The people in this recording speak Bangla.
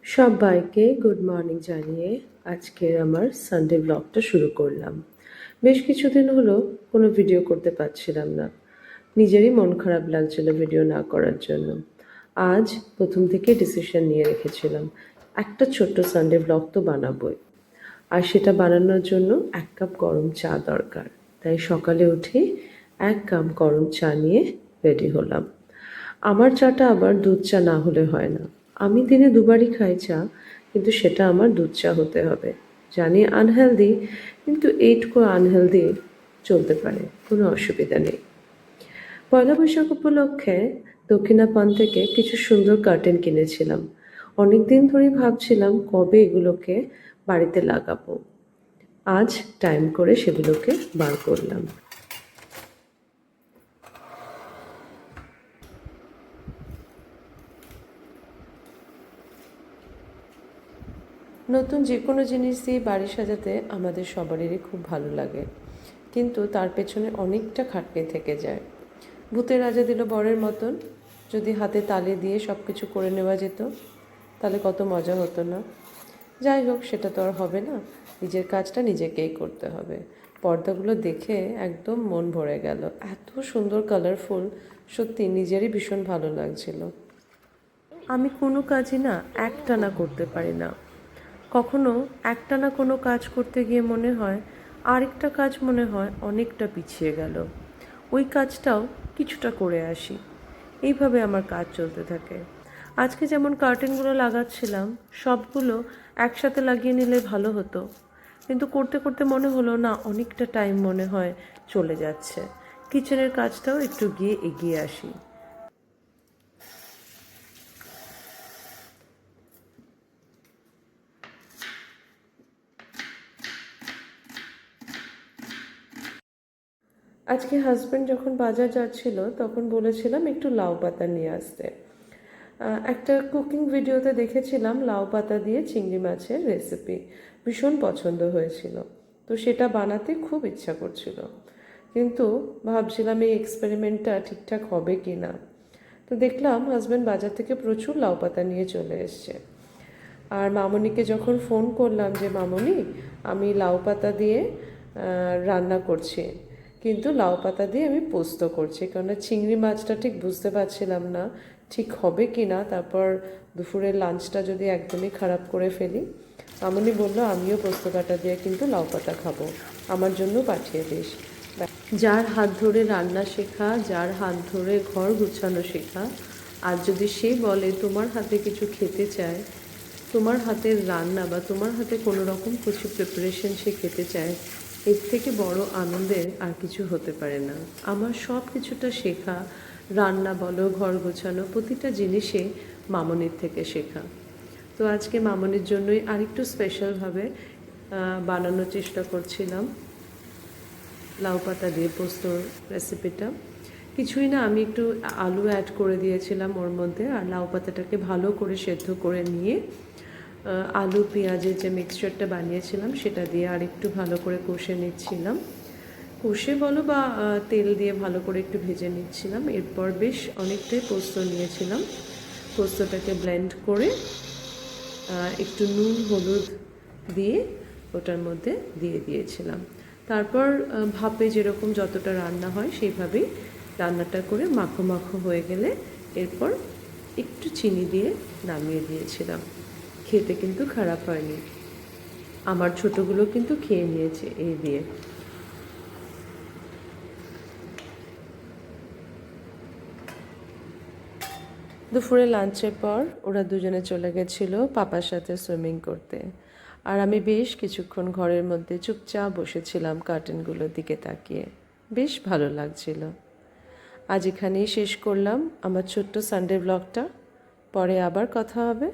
সবাইকে গুড মর্নিং জানিয়ে আজকের আমার সানডে ব্লগটা শুরু করলাম। বেশ কিছুদিন হলো কোনো ভিডিও করতে পারছিলাম না, নিজেরই মন খারাপ লাগছিল ভিডিও না করার জন্য। আজ প্রথম থেকে ডিসিশন নিয়ে রেখেছিলাম একটা ছোট্ট সানডে ব্লগ তো বানাবোই, আর সেটা বানানোর জন্য 1 কাপ গরম চা দরকার। তাই সকালে উঠে 1 কাপ গরম চা নিয়ে রেডি হলাম। আমার চাটা আবার দুধ চা না হলে হয় না। আমি দিনে দুবারই খাই চা, কিন্তু সেটা আমার দুধ চা হতে হবে। জানি আনহেলদি, কিন্তু এইটুকু আনহেলদি চলতে পারে, কোনো অসুবিধা নেই। পয়লা বৈশাখ উপলক্ষে দক্ষিণাপান থেকে কিছু সুন্দর কার্টেন কিনেছিলাম। অনেক দিন ধরেই ভাবছিলাম কবে এগুলোকে বাড়িতে লাগাবো। আজ টাইম করে সেগুলোকে বার করলাম। নতুন যে কোনো জিনিস দিয়ে বাড়ি সাজাতে আমাদের সবারই খুব ভালো লাগে, কিন্তু তার পেছনে অনেকটা খাটনি থেকে যায়। ভূতের রাজা দিল বরের মতন যদি হাতে তালি দিয়ে সব কিছু করে নেওয়া যেত, তাহলে কত মজা হতো না? যাই হোক, সেটা তো আর হবে না। নিজের কাজটা নিজেকেই করতে হবে। পর্দাগুলো দেখে একদম মন ভরে গেল, এত সুন্দর কালারফুল, সত্যি নিজেরই ভীষণ ভালো লাগছিল। আমি কোনো কাজই না একটানা করতে পারি না। কখনো একটানা কোনো কাজ করতে গিয়ে মনে হয় আরেকটা কাজ মনে হয় অনেকটা পিছিয়ে গেল, ওই কাজটাও কিছুটা করে আসি। এইভাবে আমার কাজ চলতে থাকে। আজকে যেমন কার্টেনগুলো লাগাচ্ছিলাম, সবগুলো একসাথে লাগিয়ে নিলে ভালো হতো, কিন্তু করতে করতে মনে হলো না, অনেকটা টাইম মনে হয় চলে যাচ্ছে। কিচেনের কাজটাও একটু গিয়ে এগিয়ে আসি। আজকে হাজব্যান্ড যখন বাজার যাচ্ছিল তখন বলেছিলাম একটু লাউ পাতা নিয়ে আসতে। একটা কুকিং ভিডিওতে দেখেছিলাম লাউ পাতা দিয়ে চিংড়ি মাছের রেসিপি, ভীষণ পছন্দ হয়েছিল। তো সেটা বানাতে খুব ইচ্ছা করছিল, কিন্তু ভাবছিলাম এই এক্সপেরিমেন্টটা ঠিকঠাক হবে কি না। তো দেখলাম হাজব্যান্ড বাজার থেকে প্রচুর লাউ পাতা নিয়ে চলে এসছে। আর মামনিকে যখন ফোন করলাম যে মামনি, আমি লাউ পাতা দিয়ে রান্না করছি, কিন্তু লাউ পাতা দিয়ে আমি পোস্ত করছি, কেননা চিংড়ি মাছটা ঠিক বুঝতে পারছিলাম না ঠিক হবে কি না। তারপর দুপুরের লাঞ্চটা যদি একদমই খারাপ করে ফেলি। মামনি বলল আমিও পোস্ত কাটা দিয়ে কিন্তু লাউ পাতা খাবো, আমার জন্য পাঠিয়ে দিস। যার হাত ধরে রান্না শেখা, যার হাত ধরে ঘর গুছানো শেখা, আর যদি সে বলে তোমার হাতে কিছু খেতে চায়, তোমার হাতের রান্না বা তোমার হাতে কোনো রকম কিছু প্রিপারেশন সে খেতে চায়, এর থেকে বড় আনন্দের আর কিছু হতে পারে না। আমার সব কিছুটা শেখা, রান্না বলো, ঘর গোছানো, প্রতিটা জিনিসে মামনির থেকে শেখা। তো আজকে মামনির জন্যই আরেকটু স্পেশালভাবে বানানোর চেষ্টা করছিলাম লাউ পাতা দিয়ে পোস্তর রেসিপিটা। কিছুই না, আমি একটু আলু অ্যাড করে দিয়েছিলাম ওর মধ্যে, আর লাউ পাতাটাকে ভালো করে সেদ্ধ করে নিয়ে আলু পেঁয়াজের যে মিক্সচারটা বানিয়েছিলাম সেটা দিয়ে আর একটু ভালো করে কষে নিচ্ছিলাম। কষে বলো বা তেল দিয়ে ভালো করে একটু ভেজে নিচ্ছিলাম। এরপর বেশ অনেকটাই পোস্ত নিয়েছিলাম, পোস্তটাকে ব্লেন্ড করে একটু নুন হলুদ দিয়ে ওটার মধ্যে দিয়ে দিয়েছিলাম। তারপর ভাপে যেরকম যতটা রান্না হয় সেইভাবেই রান্নাটা করে মাখো মাখো হয়ে গেলে এরপর একটু চিনি দিয়ে নামিয়ে দিয়েছিলাম। খেতে কিন্তু খারাপ হয়নি, আমার ছোটোগুলো কিন্তু খেয়ে নিয়েছে এই দিয়ে। দুপুরে লাঞ্চের পর ওরা দুজনে চলে গেছিলো পাপার সাথে সুইমিং করতে, আর আমি বেশ কিছুক্ষণ ঘরের মধ্যে চুপচাপ বসেছিলাম কার্টেনগুলোর দিকে তাকিয়ে। বেশ ভালো লাগছিল। আজ এখানেই শেষ করলাম আমার ছোট্ট সানডে ব্লগটা। পরে আবার কথা হবে।